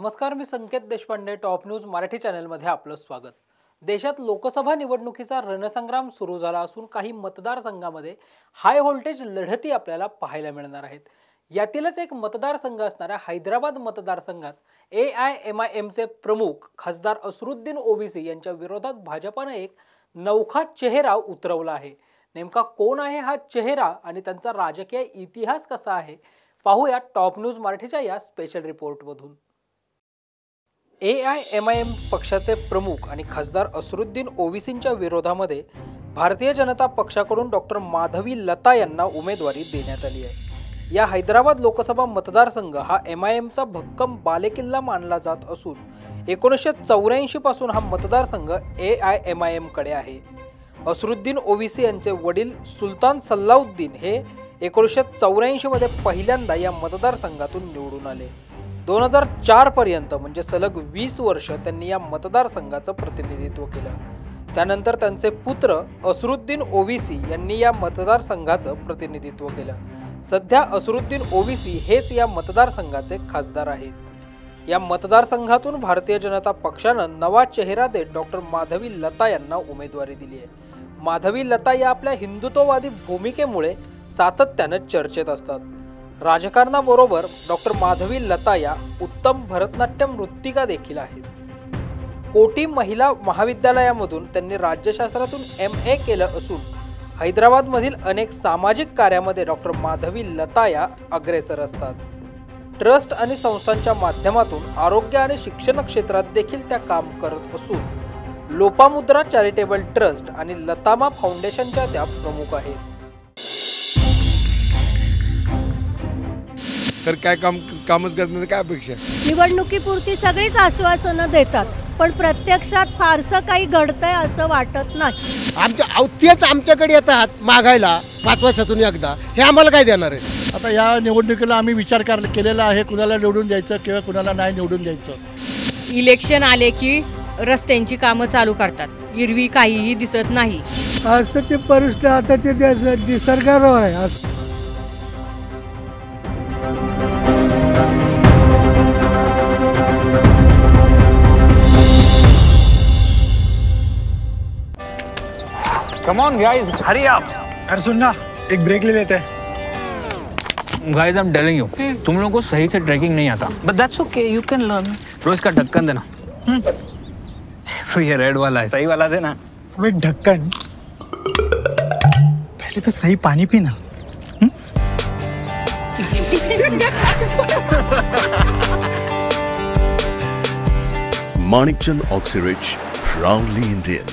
नमस्कार, मी संकेत Deshpande. Top news Marathi चॅनलमध्ये आपलं स्वागत. देशात लोकसभा निवडणुकीचा रणसंग्राम सुरू झाला असून काही मतदारसंघामध्ये हाय व्होल्टेज लढती आपल्याला पाहायला मिळणार आहेत. यातीलच एक मतदारसंघ असणाऱ्या हैदराबाद मतदारसंघात AIMIMचे प्रमुख खासदार असरुद्दीन ओवैसी यांच्या विरोधात भाजपाने एक नवखा चेहरा उतरवला आहे. नेमका कोण आहे हा चेहरा आणि त्यांचा राजकीय इतिहास कसा आहे, पाहूया टॉप न्यूज मराठीच्या या स्पेशल रिपोर्टमधून. AIMIM पक्षाचे प्रमुख आणि खासदार असरुद्दीन ओवैसींच्या विरोधामध्ये भारतीय जनता पक्षाकडून डॉक्टर माधवी लता यांना उमेदवारी देण्यात आली आहे. या हैदराबाद लोकसभा मतदारसंघ हा MIMचा भक्कम बालेकिल्ला मानला जात असून 1984 पासून हा मतदारसंघ AIMIM कडे आहे. असरुद्दीन ओवैसी यांचे वडील सुलतान सल्लाउद्दीन हे 1984 मध्ये पहिल्यांदा या मतदारसंघातून निवडून आले. 2004 पर्यंत म्हणजे सलग 20 वर्ष त्यांनी या मतदारसंघाचं प्रतिनिधित्व केलं. त्यानंतर त्यांचे पुत्र असरुद्दीन ओवैसी यांनी या मतदारसंघाचं प्रतिनिधित्व केलं. सध्या असरुद्दीन ओवैसी हेच या मतदारसंघाचे खासदार आहेत. या मतदारसंघातून भारतीय जनता पक्षानं नवा चेहरा देत डॉक्टर माधवी लता यांना उमेदवारी दिली आहे. माधवी लता या आपल्या हिंदुत्ववादी भूमिकेमुळे सातत्यानं चर्चेत असतात. राजकारणाबरोबर डॉक्टर माधवी लता या उत्तम भरतनाट्यम नृत्तिका देखील आहेत. कोटी महिला महाविद्यालयामधून त्यांनी राज्यशास्त्रातून MA केलं असून हैदराबादमधील अनेक सामाजिक कार्यामध्ये डॉक्टर माधवी लता या अग्रेसर असतात. ट्रस्ट आणि संस्थांच्या माध्यमातून आरोग्य आणि शिक्षण क्षेत्रात देखील त्या काम करत असून लोपामुद्रा चॅरिटेबल ट्रस्ट आणि लतामा फाउंडेशनच्या त्या प्रमुख आहेत. तर काय कामच करण्याची काय अपेक्षा? निवडणुकीपुरती सगळीच आश्वासनं देतात, पण प्रत्यक्षात फारसं काही घडतंय असं वाटत नाही. तेच आमच्याकडे येतात मागायला 5 वर्षातून एकदा. हे आम्हाला काय देणार आहे? आता या निवडणुकीला आम्ही विचार केलेला आहे, कुणाला निवडून द्यायचं किंवा कुणाला नाही निवडून द्यायचं. इलेक्शन आले की रस्त्यांची कामं चालू करतात, एरवी काहीही दिसत नाही. असं ते परिस्थिती आता ते निसर्गावर आहे. Come on guys, hurry up. अरे सुन ना, एक ब्रेक ले लेते हैं. Guys, I'm telling you, तुम लोगों को सही से ट्रैकिंग नहीं आता. But that's okay, you can learn. रोज का ढक्कन देना. ये रेड वाला है, सही वाला देना. वे ढक्कन, पहले तो सही पानी पीना. Manikchand Oxyrich, proudly Indian.